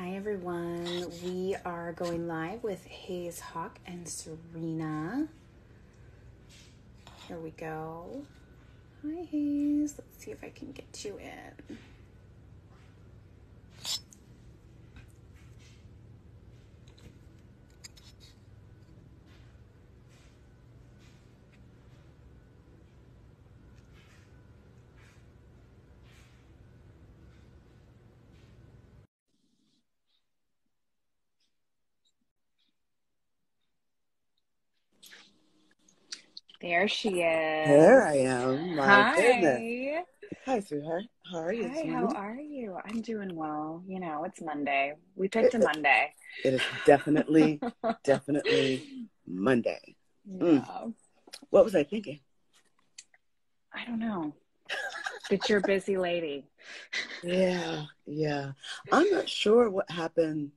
Hi everyone, we are going live with Haize Hawke and Serena. Here we go. Hi Haize, let's see if I can get you in. There she is. There I am. My goodness. Hi. Hi, sweetheart. How are you? Hi, how are you? I'm doing well. You know, it's Monday. We picked a Monday. It is definitely Monday. Yeah. What was I thinking? I don't know. But you're a busy lady. Yeah. I'm not sure what happened,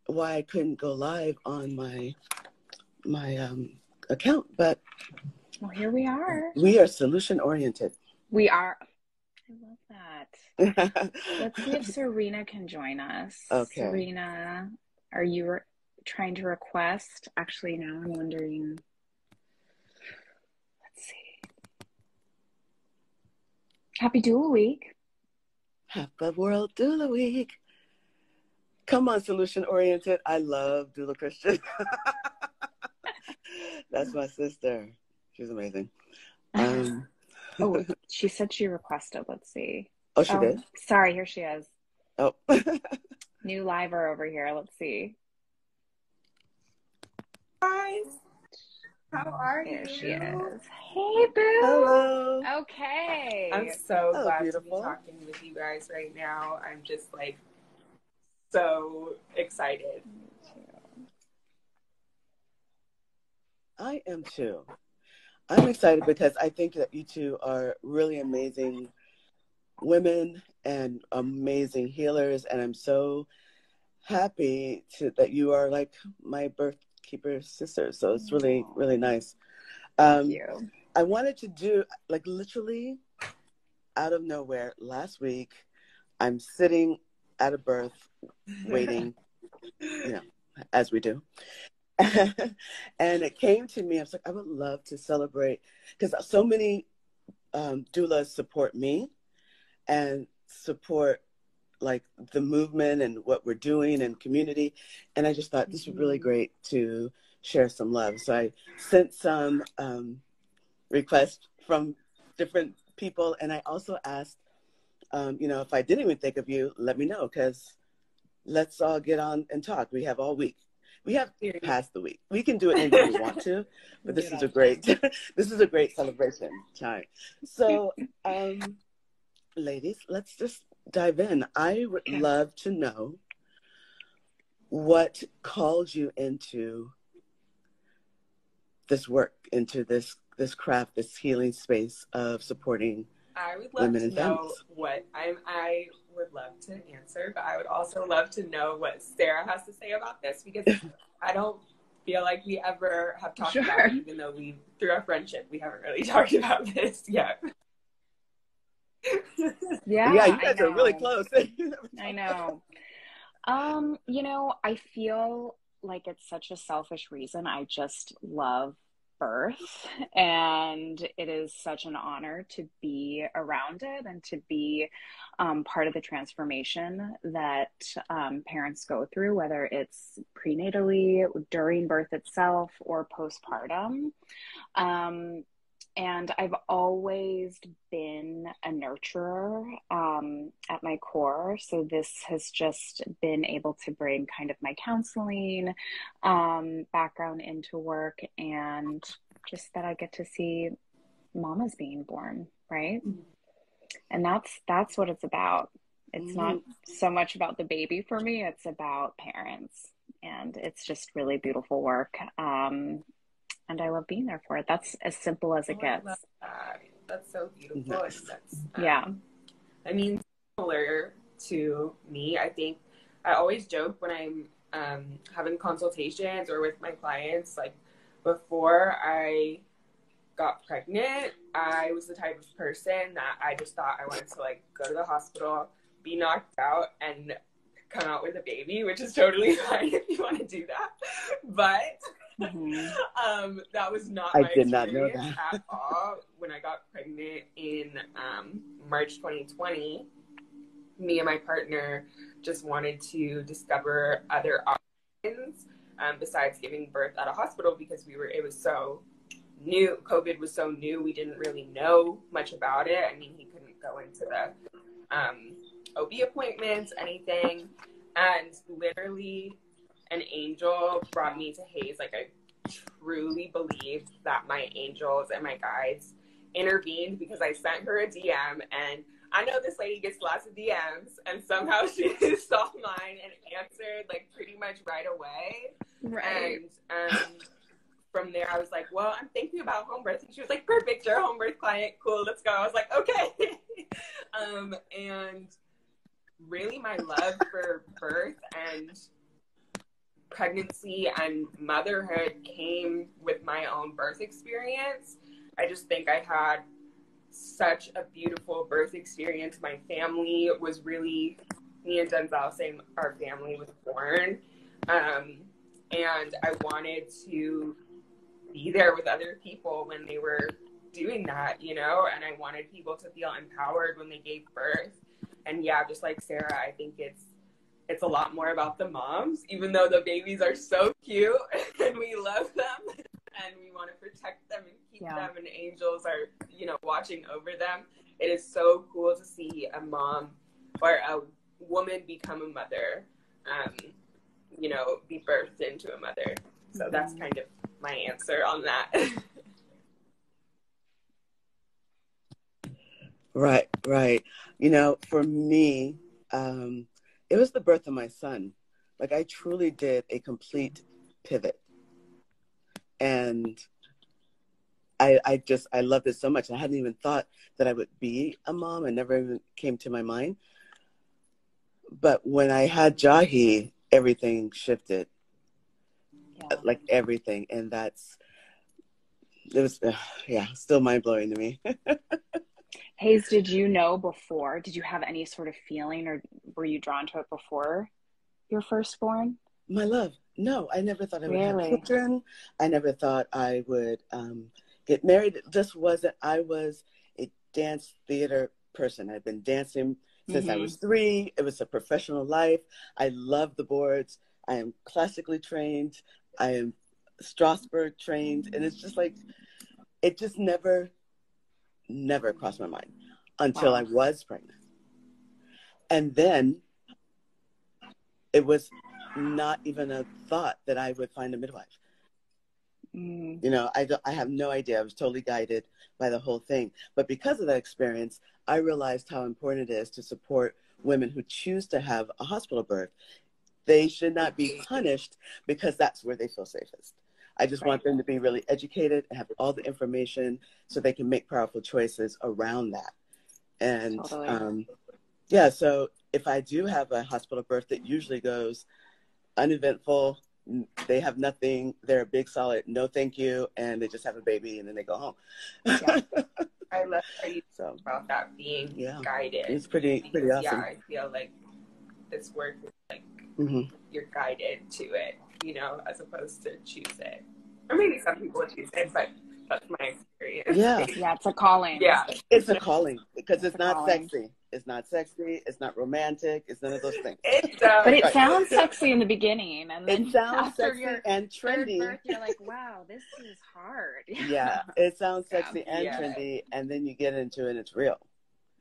why I couldn't go live on my account, but Well, here we are. we are solution oriented. We are. I love that. Let's see if Serena can join us. Okay. Serena, are you trying to request? Actually, now I'm wondering. Let's see. Happy Doula Week. Happy World Doula Week. Come on, solution oriented. I love Doula Christian. That's my sister. She's amazing. Oh, she said she requested. Let's see. Oh, she did? Sorry, here she is. Oh. New liver over here. Let's see. Guys, how are you? There she is. Hey, boo. Hello. Okay. I'm so glad beautiful. to be talking with you guys right now. I'm just like so excited. Me too. I am too. I'm excited because I think that you two are really amazing women and amazing healers, and I'm so happy that you are like my Birthkeepers sisters. So it's really, really nice. Thank you. I wanted to do, like, literally out of nowhere last week, I'm sitting at a birth waiting, as we do. And it came to me, I was like, I would love to celebrate, because so many doulas support me and support like the movement and what we're doing and community. And I just thought this was really great to share some love. So I sent some requests from different people. And I also asked, if I didn't even think of you, let me know, because let's all get on and talk. We have all week. We have past the week. We can do it anytime we want to, but this is a great celebration time. So, ladies, let's just dive in. I would love to know what called you into this work, into this craft, this healing space of supporting women and families. I would love to answer, but I would also love to know what Sarah has to say about this, because I don't feel like we ever have talked about it, even though through our friendship, we haven't really talked about this yet. Yeah, you guys are really close. I know. I feel like it's such a selfish reason. I just love birth, and it is such an honor to be around it and to be part of the transformation that parents go through, whether it's prenatally, during birth itself, or postpartum. And I've always been a nurturer at my core. So this has just been able to bring kind of my counseling background into work, and just that I get to see mamas being born, right? And that's what it's about. It's not so much about the baby for me. It's about parents. And it's just really beautiful work. And I love being there for it. That's as simple as it gets. That's so beautiful. Nice. I mean, similar to me, I think I always joke when I'm having consultations or with my clients, like before I got pregnant, I was the type of person that I just thought I wanted to like go to the hospital, be knocked out, and come out with a baby, which is totally fine if you want to do that. But that was not my experience at all. When I got pregnant in March 2020, me and my partner just wanted to discover other options besides giving birth at a hospital, because it was so new. COVID was so new. We didn't really know much about it. I mean, he couldn't go into the OB appointments, anything. And literally an angel brought me to Haize. Like, I truly believe that my angels and my guides intervened, because I sent her a DM, and I know this lady gets lots of DMs, and somehow she saw mine and answered like pretty much right away. Right. And from there, I was like, well, I'm thinking about home birth. And she was like, perfect, you're a home birth client. Cool, let's go. I was like, okay. And really my love for birth and pregnancy and motherhood came with my own birth experience. I just think I had such a beautiful birth experience. My family was really, me and Denzel saying our family was born. And I wanted to be there with other people when they were doing that, you know, and I wanted people to feel empowered when they gave birth. And yeah, just like Sarah, I think it's a lot more about the moms, even though the babies are so cute and we love them and we want to protect them and keep them, and angels are, you know, watching over them. It is so cool to see a mom or a woman become a mother, you know, be birthed into a mother. So that's kind of my answer on that. Right. You know, for me, it was the birth of my son. Like, I truly did a complete pivot. And I loved it so much. I hadn't even thought that I would be a mom. It never even came to my mind. But when I had Jahi, everything shifted. Like everything. And it was still mind-blowing to me. Haize, did you know before? Did you have any sort of feeling, or were you drawn to it before your firstborn? My love, no, I never thought I would have children. I never thought I would get married. It just wasn't. I was a dance theater person. I'd been dancing since I was 3. It was a professional life. I love the boards. I am classically trained. I am Strasberg trained. And it's just like, it just never crossed my mind until I was pregnant. And then it was not even a thought that I would find a midwife. You know, I have no idea. I was totally guided by the whole thing. But because of that experience, I realized how important it is to support women who choose to have a hospital birth. They should not be punished because that's where they feel safest. I just want them to be really educated and have all the information so they can make powerful choices around that. And so if I do have a hospital birth, that usually goes uneventful. They have nothing. They're a big solid no thank you, and they just have a baby and then they go home. I love how you talk about that being guided. It's pretty awesome. Yeah, I feel like this work is like you're guided to it, you know, as opposed to choose it. Or maybe some people choose it, but that's my experience. Yeah, it's a calling. Yeah, it's a calling because it's not sexy. It's not sexy. It's not romantic. It's none of those things. But it sounds sexy in the beginning, and then it sounds sexy and trendy. Birth, you're like, wow, this is hard. Yeah, it sounds sexy and trendy, and then you get into it, and it's real.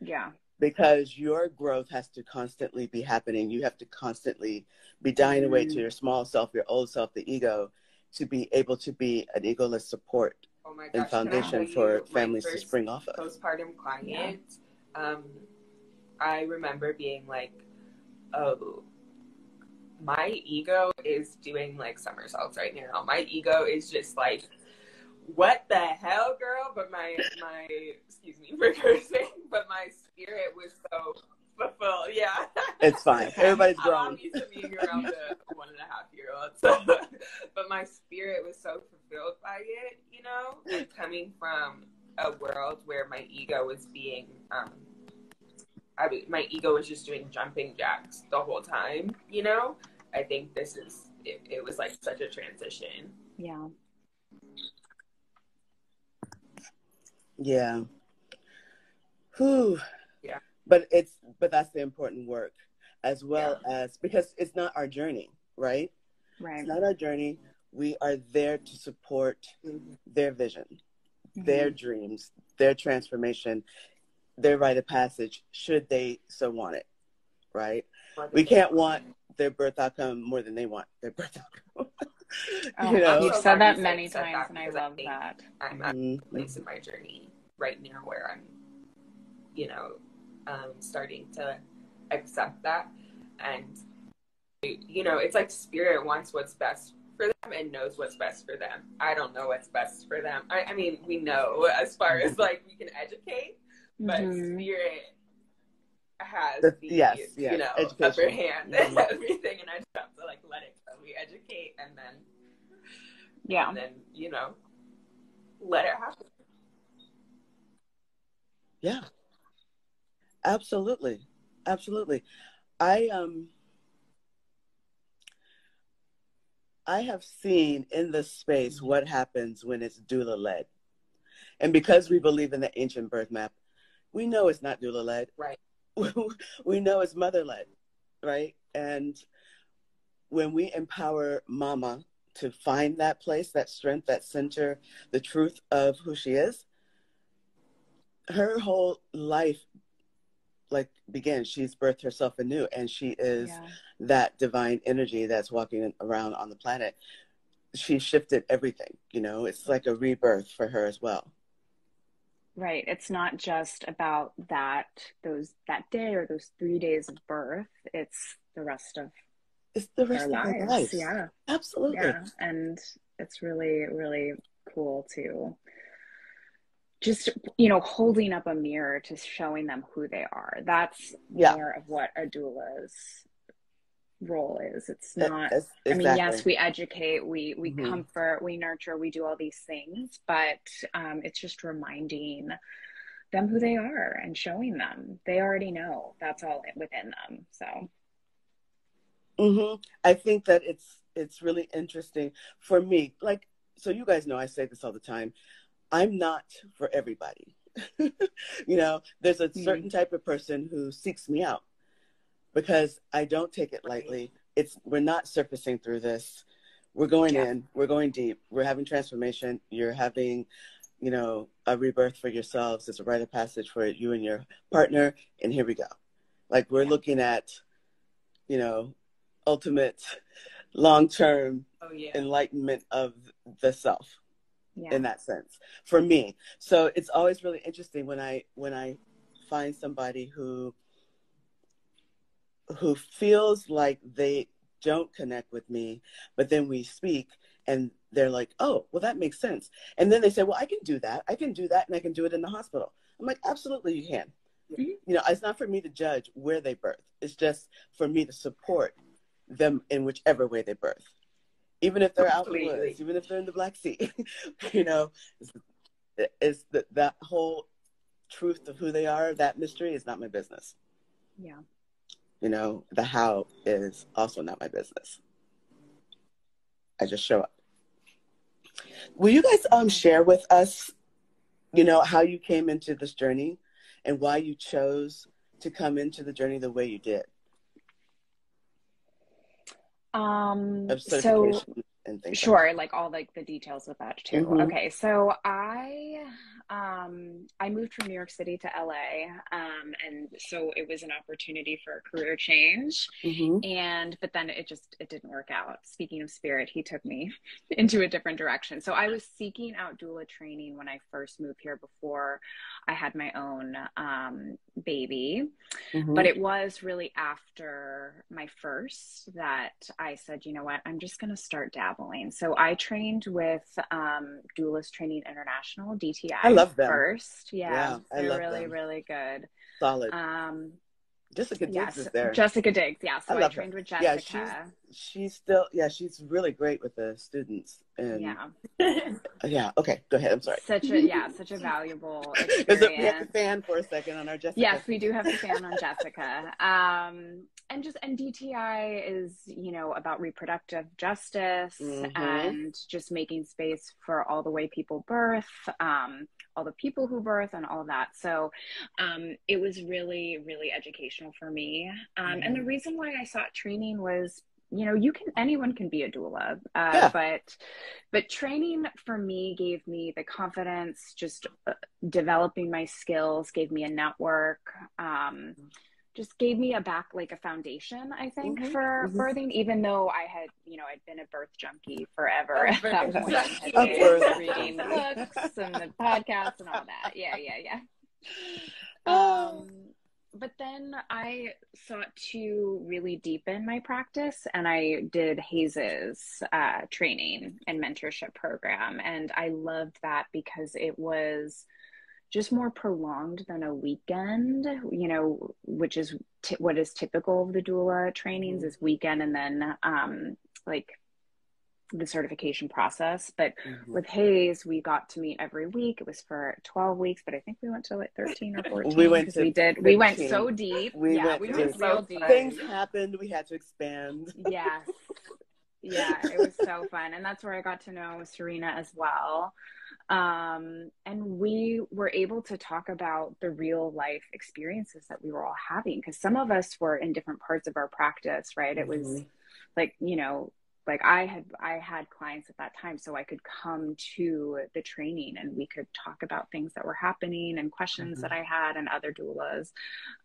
Yeah. Because your growth has to constantly be happening. You have to constantly be dying away to your small self, your old self, the ego, to be able to be an egoless support and foundation for families to spring off of. Postpartum client, I remember being like, oh, my ego is doing like somersaults right now. My ego is just like, what the hell, girl? But my excuse me for cursing, but my spirit was so fulfilled. Yeah, it's fine. Everybody's grown. I'm used to being around the 1.5-year-old, so, but my spirit was so fulfilled by it, you know, and coming from a world where my ego was being my ego was just doing jumping jacks the whole time, you know? I think it was like such a transition. Yeah. Yeah. Whew. Yeah. But that's the important work, as well as, because it's not our journey, right? Right. It's not our journey. We are there to support their vision, their dreams, their transformation, their rite of passage, should they so want it, right? We can't want their birth outcome more than they want their birth outcome. You know? You've said that many times, and I love that. I'm at a place in my journey right now where I'm, you know, starting to accept that. And, you know, it's like spirit wants what's best for them and knows what's best for them. I don't know what's best for them. I mean, we know as far as like we can educate, but spirit has the you know, education. Upper hand and everything, and I just have to like let it go. We educate and then you know, let it happen. Yeah, absolutely. I have seen in this space what happens when it's doula led, and because we believe in the ancient birth map, we know it's not doula led. Right. We know it's mother led, right? And when we empower mama to find that place, that strength, that center, the truth of who she is, her whole life like begins. She's birthed herself anew, and she is that divine energy that's walking around on the planet. She shifted everything, you know. It's like a rebirth for her as well. Right. It's not just about that day or those 3 days of birth. It's the rest of their lives. Yeah. Absolutely. Yeah. And it's really, really cool to just, you know, holding up a mirror to showing them who they are. That's more of what a doula's role is. It's not, exactly. I mean, yes, we educate, we comfort, we nurture, we do all these things, but it's just reminding them who they are and showing them. They already know that's all within them. So I think that it's really interesting for me. Like, so you guys know I say this all the time. I'm not for everybody. You know, there's a certain type of person who seeks me out because I don't take it lightly. We're not surfacing through this. We're going in, we're going deep. We're having transformation. You're having, you know, a rebirth for yourselves. It's a rite of passage for you and your partner. And here we go. Like we're looking at, you know, ultimate long-term enlightenment of the self. In that sense, for me. So it's always really interesting when I find somebody who feels like they don't connect with me, but then we speak and they're like, oh, well, that makes sense. And then they say, well, I can do that, and I can do it in the hospital. I'm like, absolutely, you can. You know, it's not for me to judge where they birth. It's just for me to support them in whichever way they birth. Even if they're out in the woods, even if they're in the Black Sea, you know, it's that whole truth of who they are, that mystery is not my business. Yeah. You know, the how is also not my business. I just show up. Will you guys share with us, you know, how you came into this journey and why you chose to come into the journey the way you did? So sure, like all like the details with that too. Okay, so I moved from New York City to LA, and so it was an opportunity for a career change, but then it didn't work out. Speaking of spirit, he took me into a different direction. So I was seeking out doula training when I first moved here before I had my own baby, but it was really after my first that I said, you know what, I'm just going to start dabbling. So I trained with Doula Training International, DTI. I love them. First. Yeah, I love really, them. really good. Solid. Jessica Diggs is there. Jessica Diggs, yeah. So I trained with Jessica. Yeah, she's still, she's really great with the students. And Yeah. yeah, okay, go ahead. I'm sorry. Such a valuable We have to experience. fan for a second on our Jessica. Yes, we do have to fan on Jessica. And DTI is, about reproductive justice and just making space for all the way people birth, all the people who birth and all of that. So it was really, really educational for me. And the reason why I sought training was, anyone can be a doula, but training for me gave me the confidence, just developing my skills, gave me a network, just gave me a foundation, I think, for birthing, even though I had, I'd been a birth junkie forever at that point, reading books and the podcasts and all that. Yeah. But then I sought to really deepen my practice, and I did Haize's training and mentorship program. And I loved that because it was just more prolonged than a weekend, which is what is typical of the doula trainings is weekend and then the certification process. But with Haize, we got to meet every week. It was for 12 weeks, but I think we went to 13 or 14. We went so deep. We went so deep. Things happened. We had to expand. Yes. Yeah, it was so fun. And that's where I got to know Serena as well. And we were able to talk about the real life experiences that we were all having, because some of us were in different parts of our practice, right? It was I had clients at that time, so I could come to the training and we could talk about things that were happening and questions that I had and other doulas,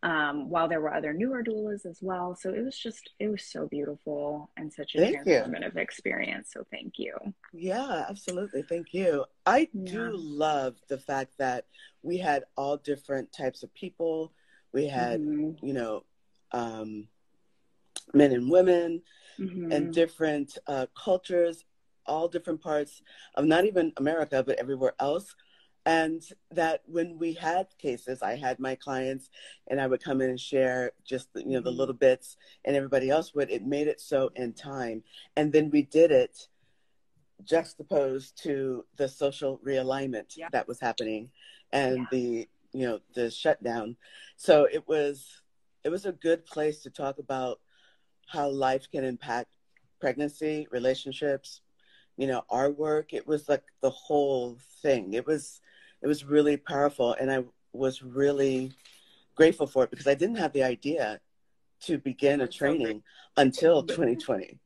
while there were other newer doulas as well. So it was so beautiful and such a transformative experience. So thank you. Yeah, absolutely. Thank you. I do love the fact that we had all different types of people. We had, men and women, and different cultures, all different parts of not even America, but everywhere else. And that when we had cases, I had my clients and I would come in and share just, the little bits, and everybody else would. It made it so in time. And then we did it juxtaposed to the social realignment that was happening and the shutdown. So it was a good place to talk about how life can impact pregnancy, relationships, our work. It was like the whole thing. It was really powerful. And I was really grateful for it because I didn't have the idea to begin a training until 2020,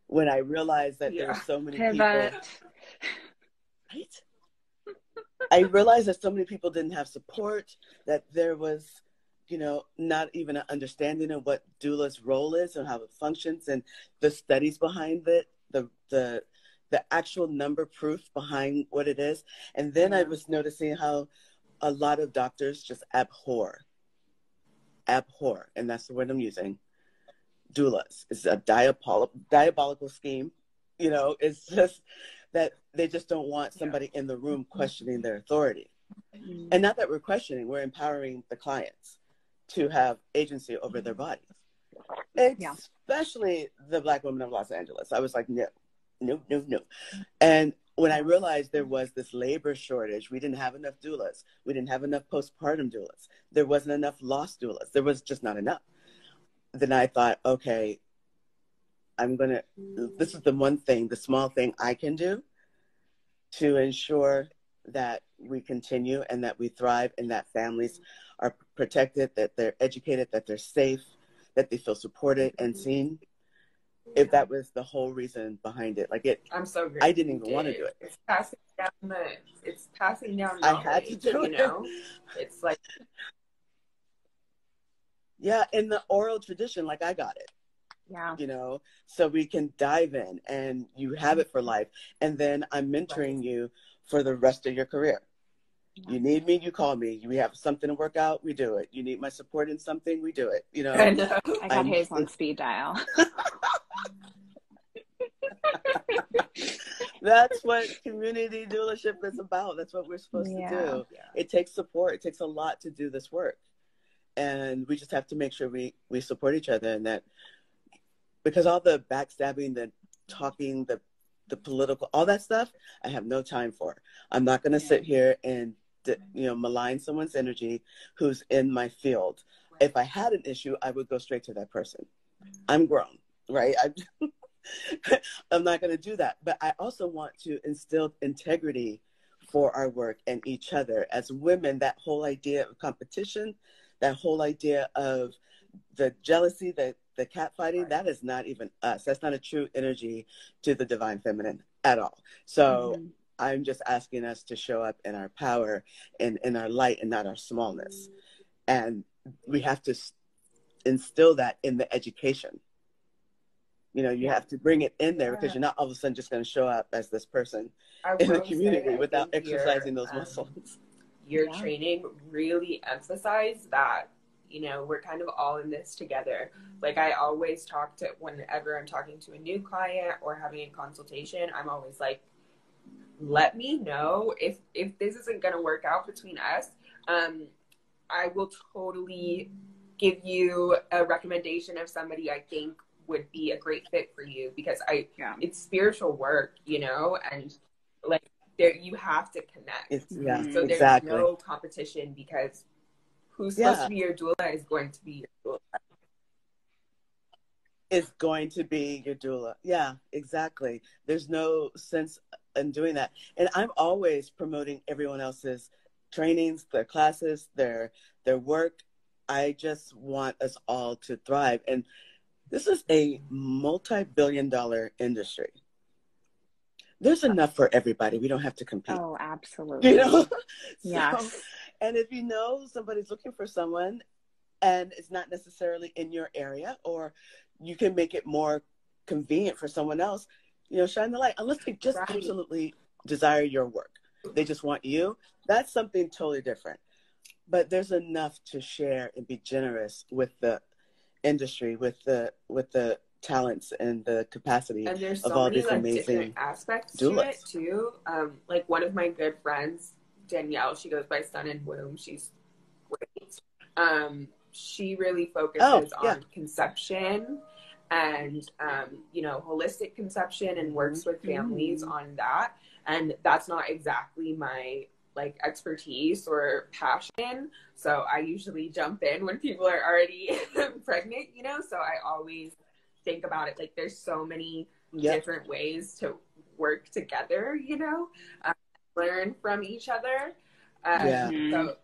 when I realized that there were so many people. Right? I realized that so many people didn't have support, that there was not even an understanding of what doula's role is and how it functions, and the studies behind it, the actual number proof behind what it is. And then I was noticing how a lot of doctors just abhor, and that's the word I'm using, doulas. It's a diabolical scheme. It's just that they just don't want somebody in the room questioning their authority. And not that we're questioning, we're empowering the clients to have agency over their bodies, especially the Black women of Los Angeles. I was like, no. And when I realized there was this labor shortage, we didn't have enough doulas. We didn't have enough postpartum doulas. There wasn't enough lost doulas. There was just not enough. Then I thought, okay, this is the small thing I can do to ensure that we continue and that we thrive and that families are protected, that they're educated, that they're safe, that they feel supported and seen. If that was the whole reason behind it, I'm so grateful. I didn't even want to do it. It's passing down. I had to do it. It's like, in the oral tradition, I got it. So we can dive in and you have it for life. And then I'm mentoring you for the rest of your career. You need me, you call me. We have something to work out, we do it. You need my support in something, we do it. I got Haize on speed dial. That's what community doulaship is about. That's what we're supposed to do. It takes support. It takes a lot to do this work. And we just have to make sure we support each other, and that, because all the backstabbing, the talking, the the political, all that stuff, I have no time for. I'm not going to sit here and, malign someone's energy who's in my field. If I had an issue, I would go straight to that person. I'm grown, right? I'm not going to do that. But I also want to instill integrity for our work and each other. As women, that whole idea of competition, that whole idea of the jealousy, the cat fighting, that is not even us. That's not a true energy to the divine feminine at all. So I'm just asking us to show up in our power and in our light and not our smallness. And we have to instill that in the education. You have to bring it in there because you're not all of a sudden just going to show up as this person in the community without exercising those muscles. Your training really emphasized that, we're kind of all in this together. Like I always talk to, whenever I'm talking to a new client or having a consultation, I'm always like, let me know if this isn't going to work out between us. I will totally give you a recommendation of somebody I think would be a great fit for you, because it's spiritual work, and like there you have to connect. So there's no competition, because who's supposed to be your doula is going to be your doula. Is going to be your doula. Yeah, exactly. There's no sense in doing that. And I'm always promoting everyone else's trainings, their classes, their work. I just want us all to thrive. And this is a multi-billion-dollar industry. There's enough for everybody. We don't have to compete. Oh, absolutely. Yes. And if somebody's looking for someone and it's not necessarily in your area, or you can make it more convenient for someone else, shine the light. Unless they just absolutely desire your work. They just want you. That's something totally different. But there's enough to share and be generous with the industry, with the talents and the capacity and there's so of all many, these amazing different aspects doulas. To it too. Like one of my good friends, Danielle, she goes by Sun and Womb. She's great. She really focuses on conception and holistic conception, and works with families on that. And that's not exactly my expertise or passion. So I usually jump in when people are already pregnant, so I always think about it. Like there's so many different ways to work together, learn from each other. So,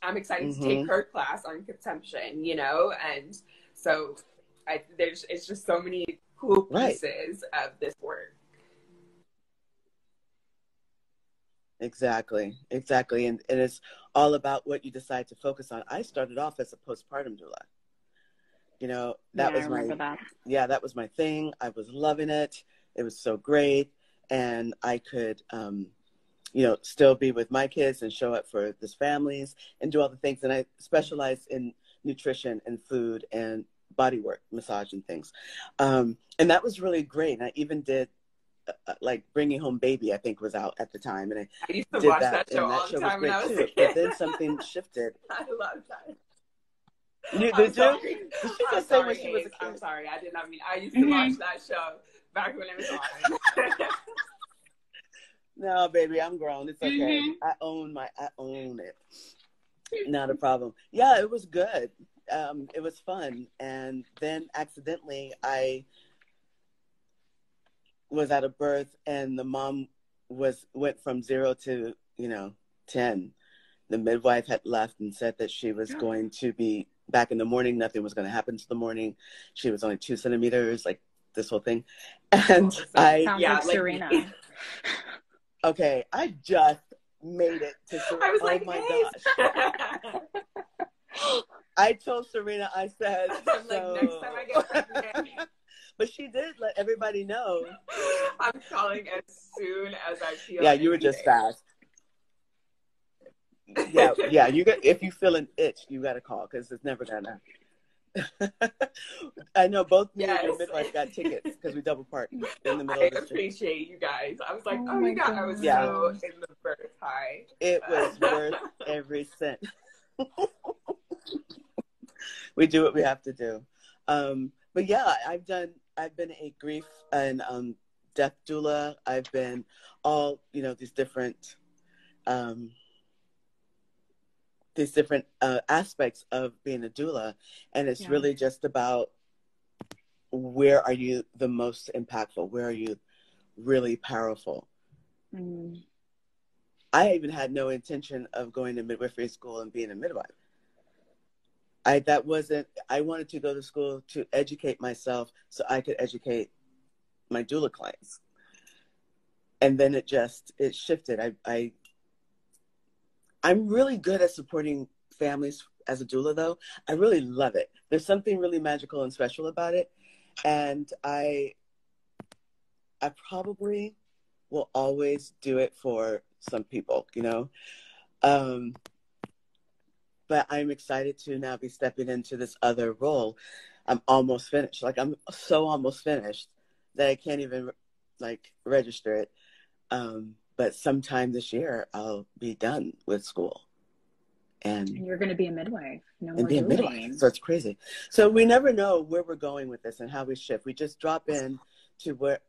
I'm excited to take her class on conception, and so it's just so many cool pieces of this work. Exactly. And it's all about what you decide to focus on. I started off as a postpartum doula. That was my thing. I was loving it. It was so great. And I could, still be with my kids and show up for these families and do all the things. And I specialized in nutrition and food and body work, massage and things. And that was really great. And I even did Bringing Home Baby, I think, was out at the time, and I used to did watch that show and that all show the time was when I great was too. a kid. But then something shifted. I love that. Did you? Did she just say when she was a kid? I'm sorry, I did not mean. I used to watch that show back when it was on. No, baby, I'm grown. It's okay. I own it. Not a problem. Yeah, it was good. It was fun, and then accidentally I was at a birth, and the mom went from 0 to 10. The midwife had left and said that she was going to be back in the morning. Nothing was going to happen to the morning. She was only 2 centimeters, like this whole thing. And sounds like Serena. Okay, I just made it to Serena. I was oh my gosh. I told Serena, I said, next time I get pregnant. But she did let everybody know. I'm calling as soon as I feel. Yeah, you were just fast. Yeah. If you feel an itch, you got to call, because it's never gonna. I know both me and your midwife got tickets because we double parked in the middle of the street. I appreciate you guys. I was like, I was so in the birth high. It was worth every cent. We do what we have to do. But yeah, I've been a grief and death doula. I've been all, you know, these different aspects of being a doula. And it's really just about, where are you the most impactful? Where are you really powerful? Mm. I even had no intention of going to midwifery school and being a midwife. I wanted to go to school to educate myself so I could educate my doula clients. And then it shifted. I'm really good at supporting families as a doula, though. I really love it. There's something really magical and special about it. And I probably will always do it for some people, you know. But I'm excited to now be stepping into this other role. I'm almost finished. Like, I'm so almost finished that I can't even register it. But sometime this year, I'll be done with school. And you're going to be a midwife. No more and be a midwife. So it's crazy. So we never know where we're going with this and how we shift. We just drop in to what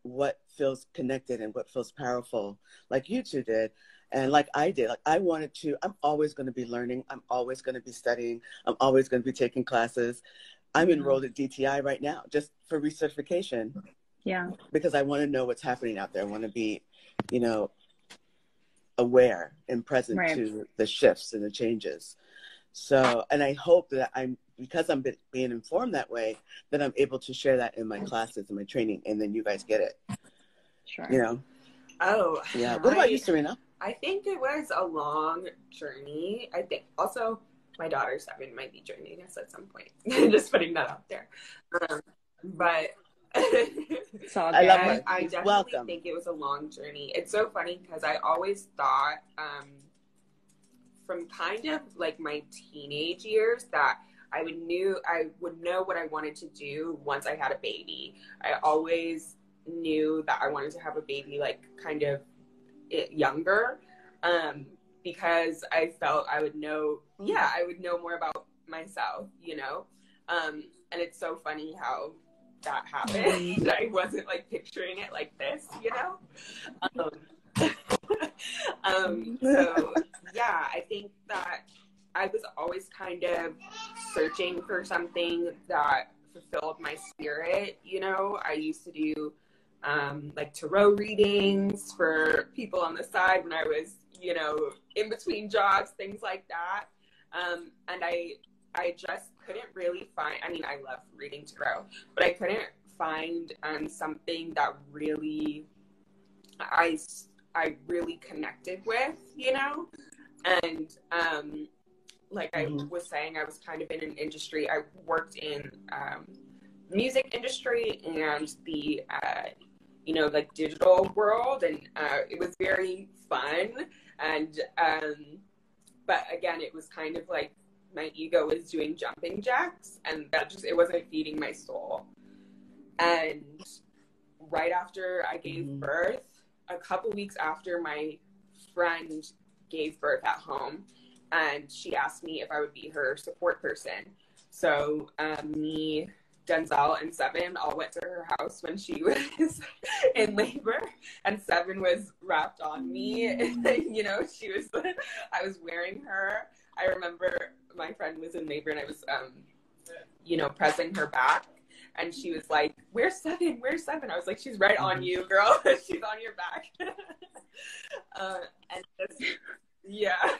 feels connected and what feels powerful, like you two did. And like I did, like I wanted to, I'm always going to be learning. I'm always going to be studying. I'm always going to be taking classes. I'm enrolled at DTI right now just for recertification. Yeah. Because I want to know what's happening out there. I want to be, you know, aware and present to the shifts and the changes. So, and I hope that because I'm being informed that way, that I'm able to share that in my classes and my training, and then you guys get it. Sure. You know? Oh. Yeah. What about you, Serena? I think it was a long journey. I think also my daughter 7 might be joining us at some point. Just putting that out there. But it's all good. I definitely think it was a long journey. It's so funny because I always thought from kind of like my teenage years that I would know what I wanted to do once I had a baby. I always knew that I wanted to have a baby like kind of younger, because I felt I would know more about myself, you know. And it's so funny how that happened. I wasn't like picturing it like this, you know. So yeah, I think that I was always kind of searching for something that fulfilled my spirit, you know. I used to do like tarot readings for people on the side when I was, you know, in between jobs, things like that. And I just couldn't really find, I mean, I love reading tarot, but I couldn't find something that really I really connected with, you know. And like I was saying, I was kind of in an industry. I worked in music industry and the you know, like digital world, and it was very fun. And but again, it was kind of like my ego was doing jumping jacks, and that it wasn't feeding my soul. And right after I gave birth, a couple weeks after, my friend gave birth at home, and she asked me if I would be her support person. So me, Denzel, and Seven all went to her house when she was in labor, and Seven was wrapped on me. You know, I was wearing her. I remember my friend was in labor, and I was, you know, pressing her back. And she was like, "Where's Seven? Where's Seven?" I was like, "She's right on you, girl. She's on your back." And just, yeah,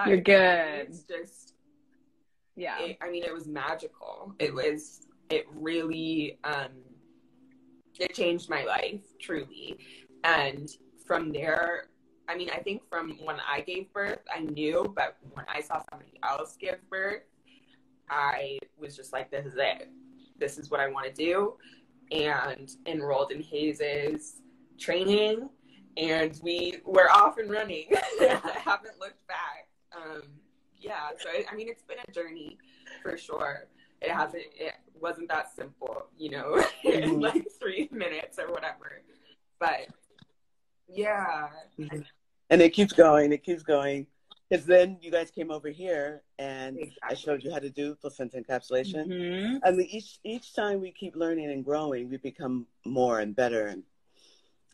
you're good. It's just, yeah. I mean, it was magical. It really, it changed my life, truly. And from there, I mean, I think from when I gave birth, I knew, but when I saw somebody else give birth, I was just like, this is it. This is what I want to do. And enrolled in Haize's training, and we were off and running. I haven't looked back. Yeah, so I mean, it's been a journey for sure. It wasn't that simple, you know, in like 3 minutes or whatever. But yeah. And it keeps going. Because then you guys came over here, and I showed you how to do placenta encapsulation. And each time we keep learning and growing, we become more and better. And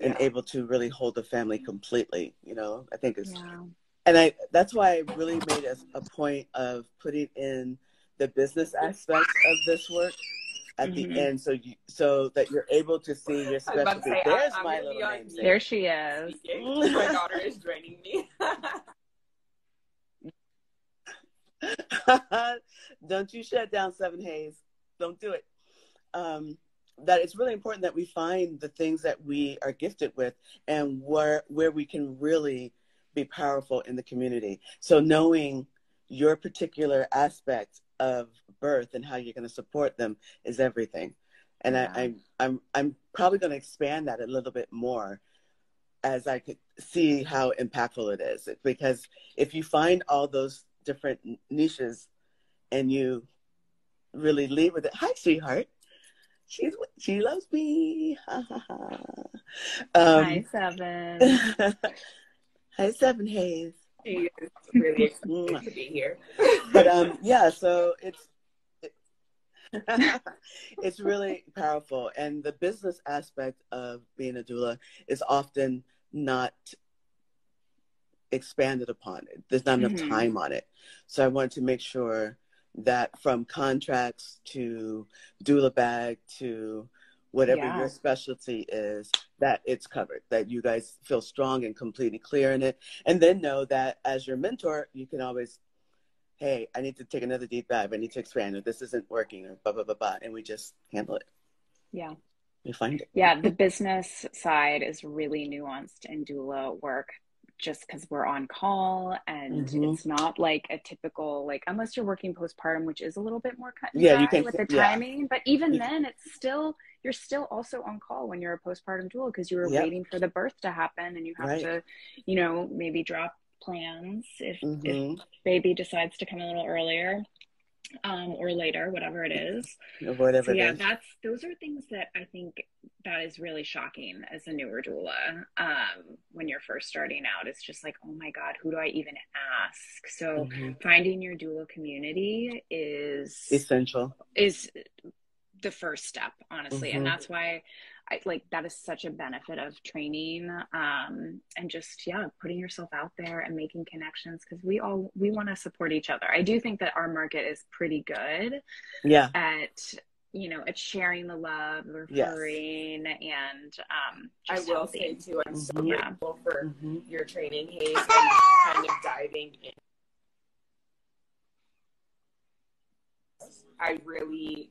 and able to really hold the family completely, you know, I think it's, Yeah. and that's why I really made a point of putting in the business aspect of this work at the end, so that you're able to see your specialty. There's my little namesake. There she is. My daughter is joining me. Don't you shut down Seven Haize. Don't do it. That it's really important that we find the things that we are gifted with and where we can really be powerful in the community. So knowing your particular aspect of birth and how you're going to support them is everything. And I'm probably going to expand that a little bit more as I could see how impactful it is. Because if you find all those different niches and you really lead with it, hi, sweetheart. She loves me. Hi, Seven. Hi, Seven Haize. She is really excited to be here. But yeah, so it's really powerful, and the business aspect of being a doula is often not expanded upon. There's not enough time on it, so I wanted to make sure that from contracts to doula bag to whatever your specialty is, that it's covered, that you guys feel strong and completely clear in it, and then know that as your mentor, you can always, hey, I need to take another deep dive, I need to expand, or this isn't working, or blah, blah, blah, blah, and we just handle it. Yeah. We find it. Yeah, the business side is really nuanced in doula work, just because we're on call, and it's not like a typical, like, unless you're working postpartum, which is a little bit more cut and dry you can, with the timing, but even then it's still, you're still also on call when you're a postpartum doula, because you were waiting for the birth to happen, and you have to, you know, maybe drop plans if baby decides to come a little earlier or later, whatever it is. Whatever. So yeah, those are things that I think that is really shocking as a newer doula. When you're first starting out, it's just like, oh my God, who do I even ask? So finding your doula community is essential, is the first step, honestly. And that's why that is such a benefit of training, and just, putting yourself out there and making connections, because we want to support each other. I do think that our market is pretty good at, you know, at sharing the love, referring, and I will helping. say too, I'm so grateful for your training, Haize, and kind of diving in. I really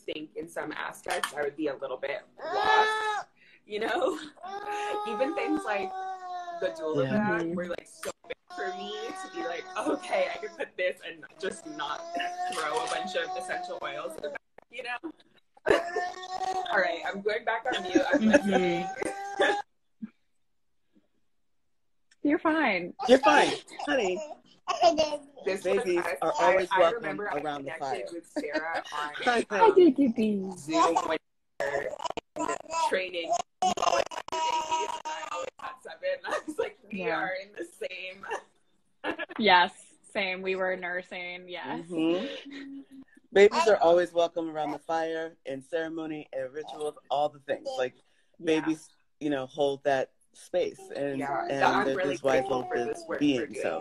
think in some aspects I would be a little bit lost, you know. Even things like the doula bag were like so big for me to be like, okay, I could put this and just not throw a bunch of essential oils in the bag, you know. All right, I'm going back on mute. I'm listening. You're fine, honey. Babies are always welcome around the fire. With Sarah on Zoom when training. I always had Seven. I was like, we are in the same. Yes, same. We were nursing. Yes. Babies are always welcome around the fire, in ceremony and rituals, all the things. Like babies, you know, hold that space, and they're really just wise for this work being. So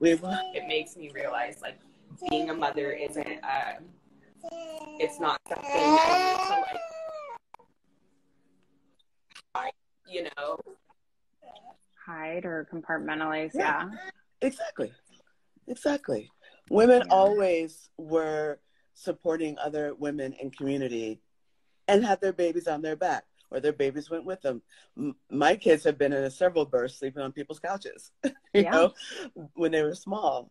it makes me realize, like, being a mother isn't it's not something I need to, like, you know, hide or compartmentalize. Exactly. Women always were supporting other women in community and had their babies on their back, or their babies went with them. My kids have been in several births sleeping on people's couches, you know, when they were small,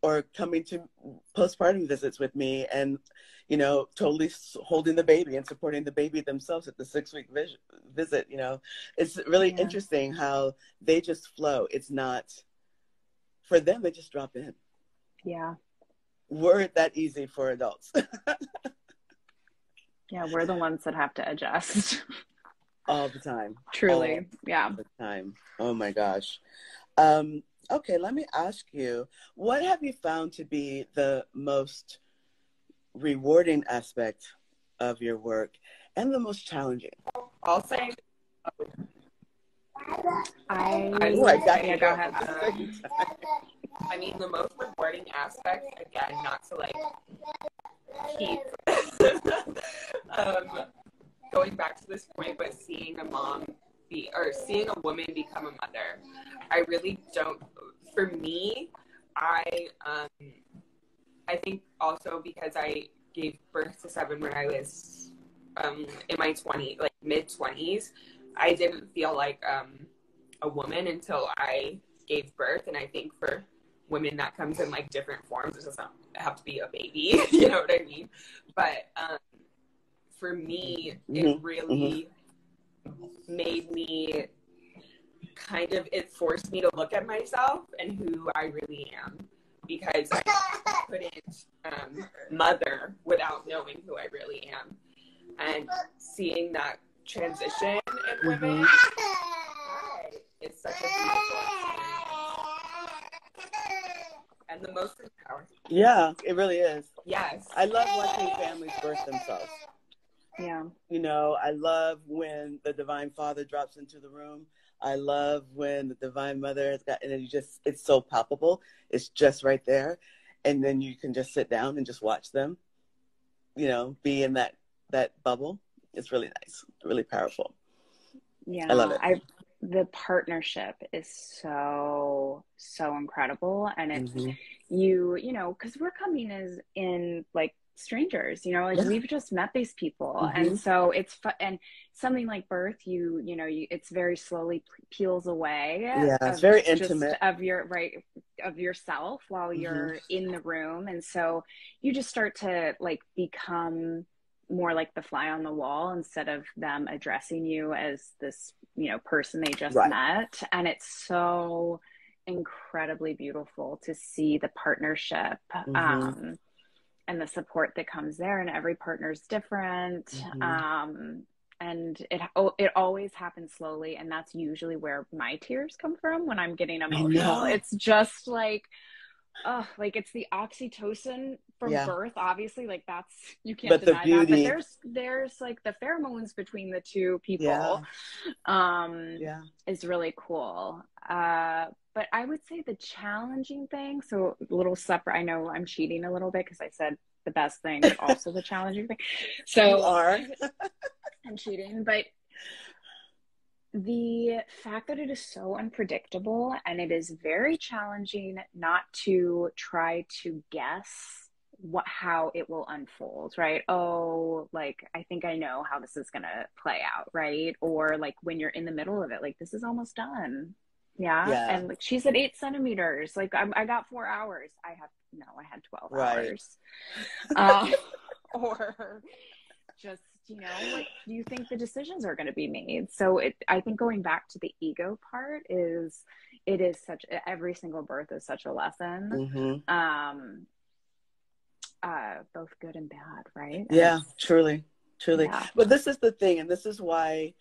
or coming to postpartum visits with me, and, you know, totally holding the baby and supporting the baby themselves at the 6-week visit. You know, it's really interesting how they just flow. It's not for them; they just drop in. Yeah, we're that easy for adults. Yeah, we're the ones that have to adjust. All the time. Truly. All the time. Oh my gosh. Okay, let me ask you, what have you found to be the most rewarding aspect of your work? and the most challenging. I'll say, yeah, go ahead. I mean, the most rewarding aspect, again, not to like keep going back to this point, but seeing a mom seeing a woman become a mother, I really don't. For me, I think also because I gave birth to 7 when I was in my mid-20s, I didn't feel like a woman until I gave birth. And I think for women that comes in like different forms, it doesn't have to be a baby, you know what I mean? But for me, it really made me it forced me to look at myself and who I really am, because I couldn't mother without knowing who I really am. And seeing that transition in women is such a beautiful experience. And the most empowering. Yeah, it really is. Yes. I love watching families birth themselves. Yeah. You know, I love when the Divine Father drops into the room. I love when the Divine Mother has got, and then it's so palpable. It's just right there. And then you can just sit down and just watch them, you know, be in that bubble. It's really nice, really powerful. Yeah. I love it. The partnership is so incredible. And it's, you know, because we're coming as in like strangers, you know, like we've just met these people. And so it's and something like birth, you know, it's very slowly peels away. Yeah, it's very intimate of yourself while you're in the room. And so you just start to like become more like the fly on the wall instead of them addressing you as this, you know, person they just met. And it's so incredibly beautiful to see the partnership and the support that comes there. And every partner's different. And it always happens slowly. And that's usually where my tears come from when I'm getting emotional. It's just like, like it's the oxytocin from birth, obviously, like that's, you can't deny that, but there's like the pheromones between the two people is really cool. But I would say the challenging thing, so a little separate, I know I'm cheating a little bit because I said the best thing but also the challenging thing, so you are. I'm cheating, but the fact that it is so unpredictable and it is very challenging not to try to guess how it will unfold, right? Oh, like I think I know how this is gonna play out, right? Or like when you're in the middle of it, like this is almost done, and like she's at 8 centimeters, like I got 4 hours. I had 12 hours. Or just, you know, what do you think the decisions are going to be made? So I think going back to the ego part it is such, every single birth is such a lesson, both good and bad, right? Yeah, truly. But this is the thing, and this is why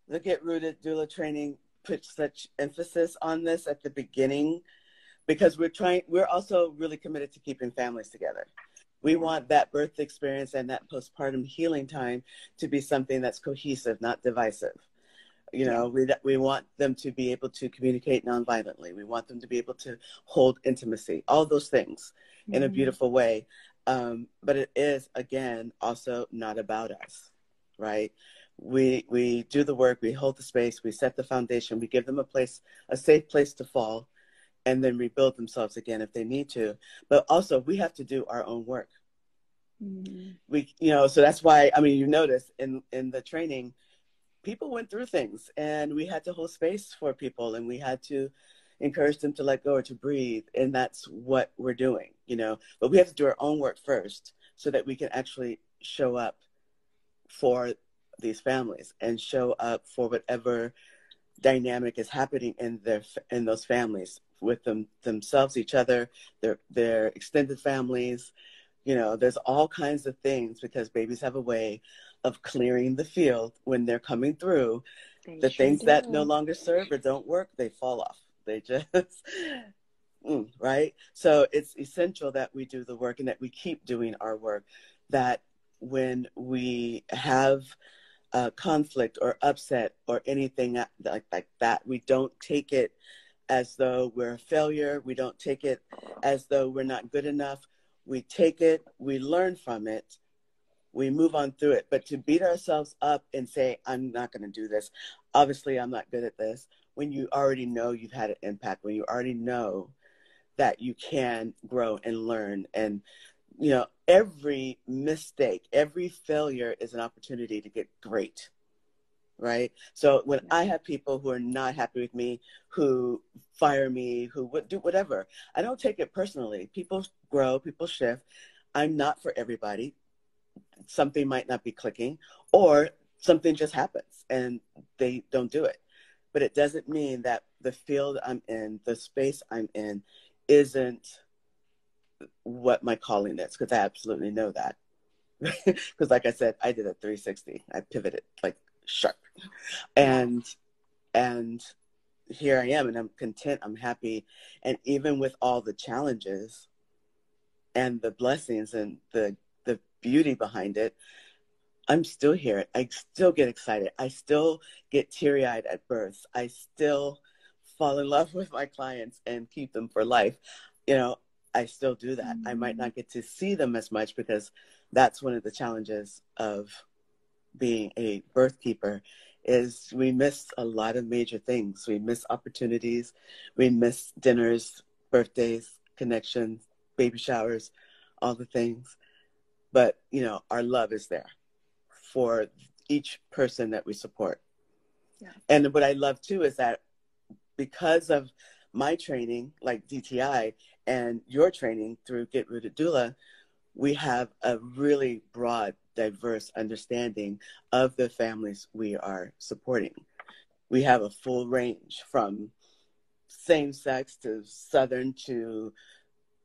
the Get Rooted Doula Training puts such emphasis on this at the beginning, because we're also really committed to keeping families together. We want that birth experience and that postpartum healing time to be something that's cohesive, not divisive. You know, we want them to be able to communicate nonviolently. We want them to be able to hold intimacy, all those things in a beautiful way. But it is, again, also not about us, right? We do the work, we hold the space, we set the foundation, we give them a safe place to fall, and then rebuild themselves again if they need to. But also we have to do our own work. We, you know, so that's why, I mean, you notice in the training, people went through things and we had to hold space for people and we had to encourage them to let go or to breathe. And that's what we're doing, you know, but we have to do our own work first so that we can actually show up for these families and show up for whatever dynamic is happening in those families with themselves, each other, their extended families. You know, there's all kinds of things, because babies have a way of clearing the field when they're coming through. The things that no longer serve or don't work, they fall off. They just, right? So it's essential that we do the work and that we keep doing our work, that when we have conflict or upset or anything like that, we don't take it as though we're a failure. We don't take it as though we're not good enough. We take it, we learn from it, we move on through it. But to beat ourselves up and say, I'm not going to do this, obviously I'm not good at this, when you already know you've had an impact, when you already know that you can grow and learn. And, you know, every mistake, every failure is an opportunity to get great. Right. So when I have people who are not happy with me, who fire me, who would do whatever, I don't take it personally. People grow, people shift. I'm not for everybody. Something might not be clicking, or something just happens and they don't do it. But it doesn't mean that the field I'm in, the space I'm in, isn't what my calling is, because I absolutely know that. Because like I said, I did a 360. I pivoted like sharp. And here I am, and I'm content, I'm happy. And even with all the challenges and the blessings and the beauty behind it, I'm still here. I still get excited. I still get teary-eyed at birth. I still fall in love with my clients and keep them for life. You know, I still do that. I might not get to see them as much, because that's one of the challenges of being a birth keeper, is we miss a lot of major things. We miss opportunities. We miss dinners, birthdays, connections, baby showers, all the things. But, you know, our love is there for each person that we support. Yeah. And what I love too is that because of my training, like DTI, and your training through Get Rooted Doula, we have a really broad, diverse understanding of the families we are supporting. We have a full range from same-sex to Southern to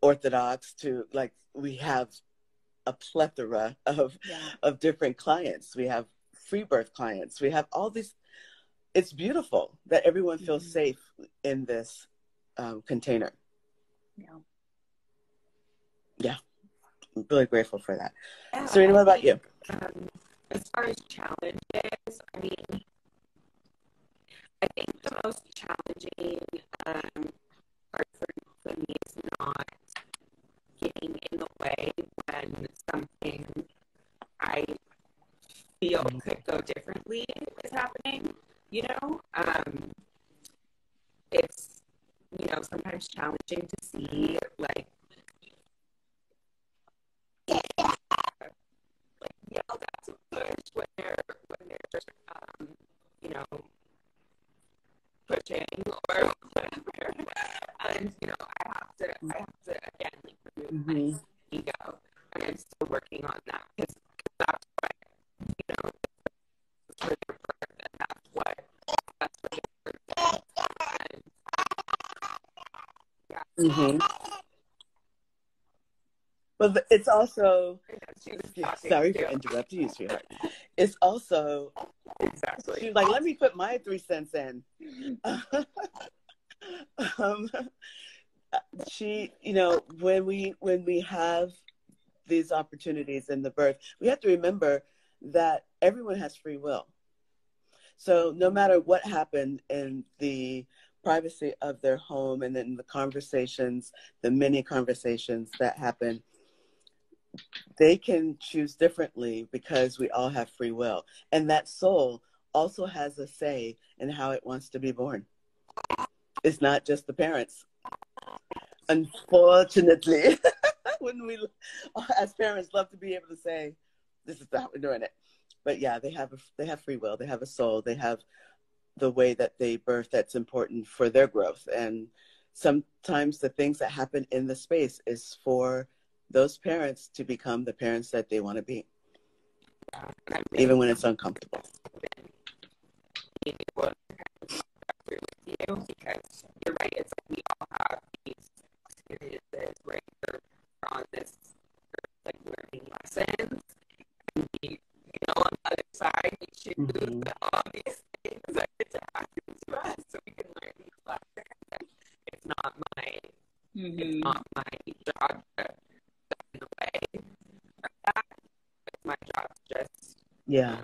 Orthodox to, like, we have a plethora of different clients. We have free birth clients. We have all these. It's beautiful that everyone feels safe in this container. Yeah. I'm really grateful for that. Serena, what about you? As far as challenges, I mean, I think the most challenging part for me is not getting in the way when something I feel could go differently is happening, you know? It's, you know, sometimes challenging to see, like yelled at to push when they're you know, pushing or whatever. And, you know, I have to again, like, remove my ego. And I'm still working on that, because that's what, you know, that's for their birth, and that's what their birth is. And, Well, it's also, sorry for interrupting you, sweetheart. It's also, she's like, let me put my 3 cents in. She, you know, when we have these opportunities in the birth, we have to remember that everyone has free will. So no matter what happened in the privacy of their home, and then the conversations, the many conversations that happen, they can choose differently, because we all have free will. And that soul also has a say in how it wants to be born. It's not just the parents. Unfortunately, when we, as parents, love to be able to say, this is how we're doing it. But yeah, they have free will. They have a soul. They have the way that they birth that's important for their growth. And sometimes the things that happen in the space is for those parents to become the parents that they want to be, even when it's uncomfortable. Because you're right, it's like we all have these experiences where we're on this, like, learning lessons, and we, you know, on the other side, we choose all these things that get to happen to us, so we can learn these lessons. It's not my job to get in the way of that. It's my Yeah.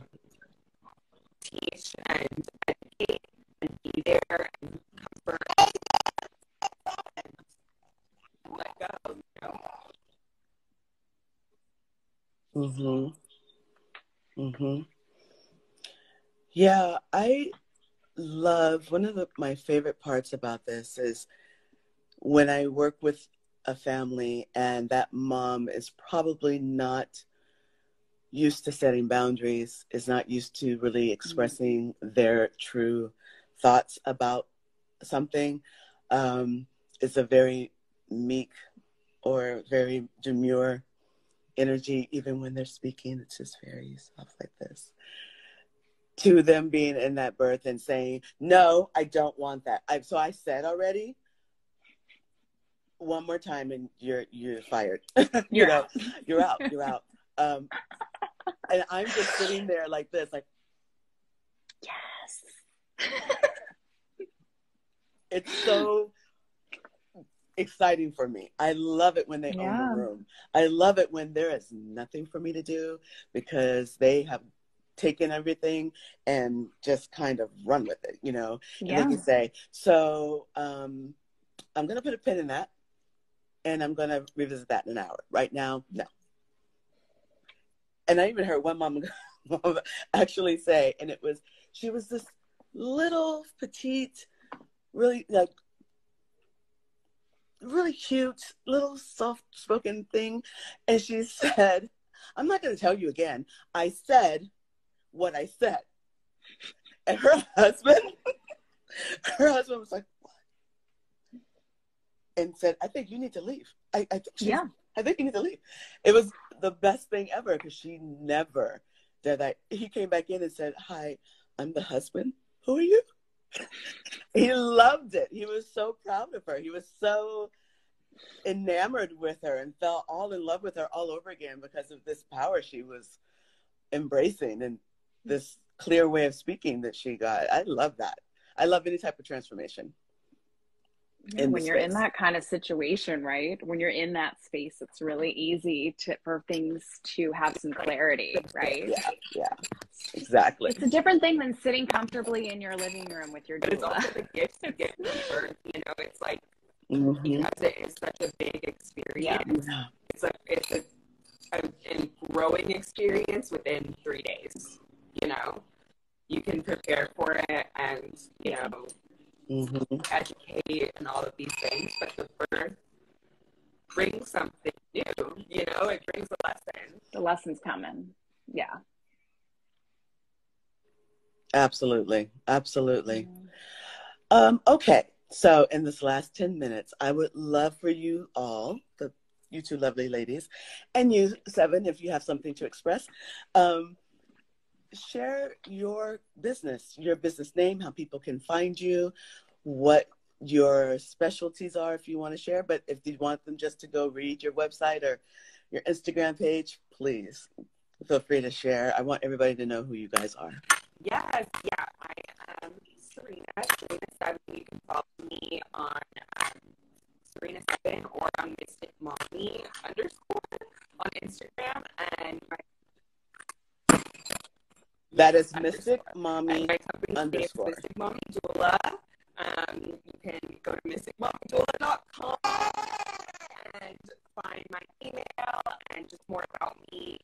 Teach and educate and be there and comfort and let go, you know? Yeah, I love, one of my favorite parts about this is when I work with a family and that mom is probably not used to setting boundaries, is not used to really expressing their true thoughts about something, is a very meek or very demure energy. Even when they're speaking, it's just very soft like this. To them being in that birth and saying, no, I don't want that. So I said already, one more time and you're fired. You're out. You're out. And I'm just sitting there like this, like, yes. It's so exciting for me. I love it when they own the room. I love it when there is nothing for me to do because they have taken everything and just kind of run with it, and they can say, so I'm going to put a pin in that and I'm going to revisit that in an hour. Right now, no. And I even heard one mom actually say, and she was this little petite, really really cute, little soft-spoken thing. And she said, I'm not going to tell you again. I said what I said. And her husband was like, what? And said, I think you need to leave. I think you need to leave. It was the best thing ever because she never did that. He came back in and said, hi, I'm the husband. Who are you? He loved it. He was so proud of her. He was so enamored with her and fell all in love with her all over again because of this power she was embracing and this clear way of speaking that she got. I love that. I love any type of transformation. When you're in that kind of situation, right? When you're in that space, it's really easy for things to have some clarity, right? Yeah, exactly. It's a different thing than sitting comfortably in your living room with your doula. But it's also the gift to get birth, it's like, because it is such a big experience. Yeah. It's a growing experience within 3 days, You can prepare for it and, educate and all of these things, but the birth brings something new, it brings a lesson. The lesson's coming. Yeah. Absolutely. Okay. So in this last 10 minutes, I would love for you all, you two lovely ladies, and you, Seven, if you have something to express, share your business name, how people can find you, what your specialties are if you want to share. But if you want them just to go read your website or your Instagram page, please feel free to share. I want everybody to know who you guys are. Yes, I am Serena 7. You can follow me on Serena 7 or on Mystic Mommy _ on Instagram, and that is Mystic Mommy _ Mystic Mommy Doula. You can go to mysticmommydoula.com and find my email and just more about me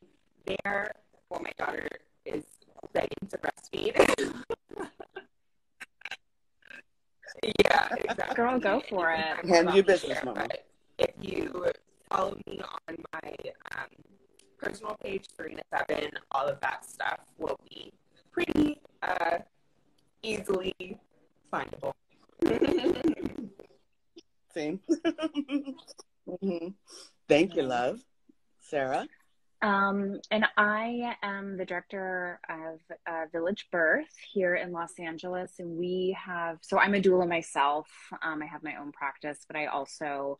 there. Well, my daughter is begging to breastfeed. Yeah, exactly. Girl, go for it. Handle your business, Mama. But if you follow me on my personal page, Serena 7, all of that stuff will be pretty easily findable. Same. Thank you, love. Sarah? And I am the director of Village Birth here in Los Angeles. And I'm a doula myself. I have my own practice, but I also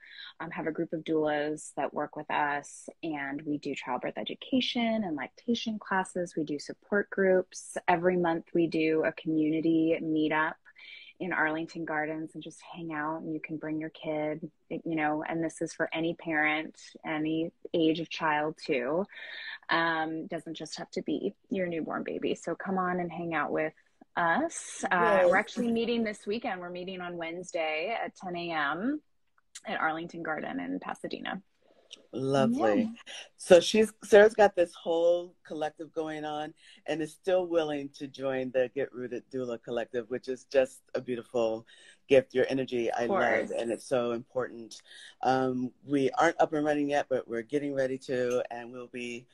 have a group of doulas that work with us, and we do childbirth education and lactation classes. We do support groups. Every month we do a community meetup in Arlington Gardens and just hang out, and you can bring your kid, you know, and this is for any parent, any age of child too. Doesn't just have to be your newborn baby. So come on and hang out with us. We're actually meeting this weekend. We're meeting on Wednesday at 10 a.m. at Arlington Garden in Pasadena. Lovely. Yeah. So Sarah's got this whole collective going on and is still willing to join the Get Rooted Doula Collective, which is just a beautiful gift. Your energy, I love, and it's so important. We aren't up and running yet, but we're getting ready to, and we'll be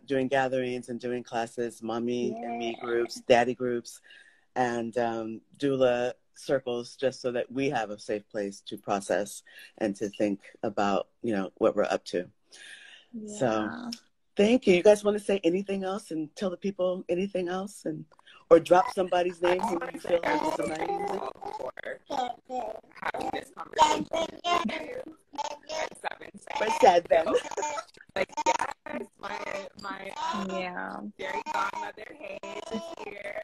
doing gatherings and doing classes, mommy and me groups, daddy groups, and doula circles, just so that we have a safe place to process and to think about, you know, what we're up to. Yeah. So thank you. You guys want to say anything else and tell the people anything else, and or drop somebody's name who you feel like is amazing? Having this conversation. For 7. Like, yes, my very godmother Haize is here.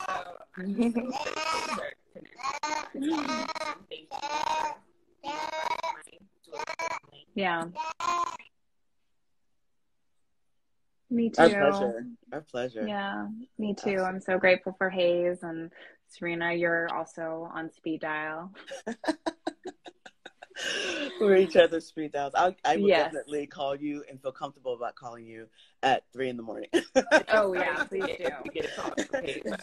So I'm just so grateful for connection. Thank you. Yeah. Me too. Our pleasure. Our pleasure. Yeah, me too. I'm so grateful for Haize, and Serena, you're also on speed dial. We're each other's speed dials. I will definitely call you and feel comfortable about calling you at 3 in the morning. Oh yeah, please do. Get a call.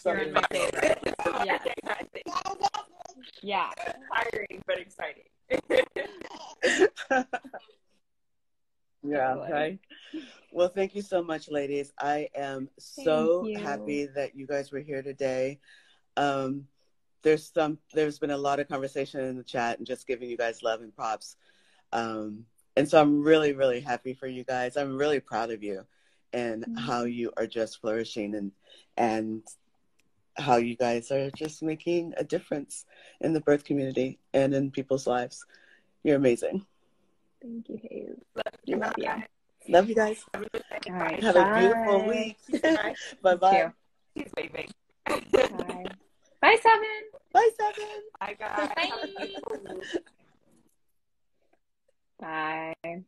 You're in my favorite. Yes. Yeah. Tiring but exciting. Yeah, right. Well, thank you so much, ladies. I am so happy that you guys were here today. There's been a lot of conversation in the chat and just giving you guys love and props. And so I'm really, really happy for you guys. I'm really proud of you and how you are just flourishing and how you guys are just making a difference in the birth community and in people's lives. You're amazing. Thank you, Haize. Love you. Love you guys. All right. Have a beautiful week. Bye-bye. He's waving. Bye. Bye, 7. Bye, 7. Bye, guys. Bye. Bye.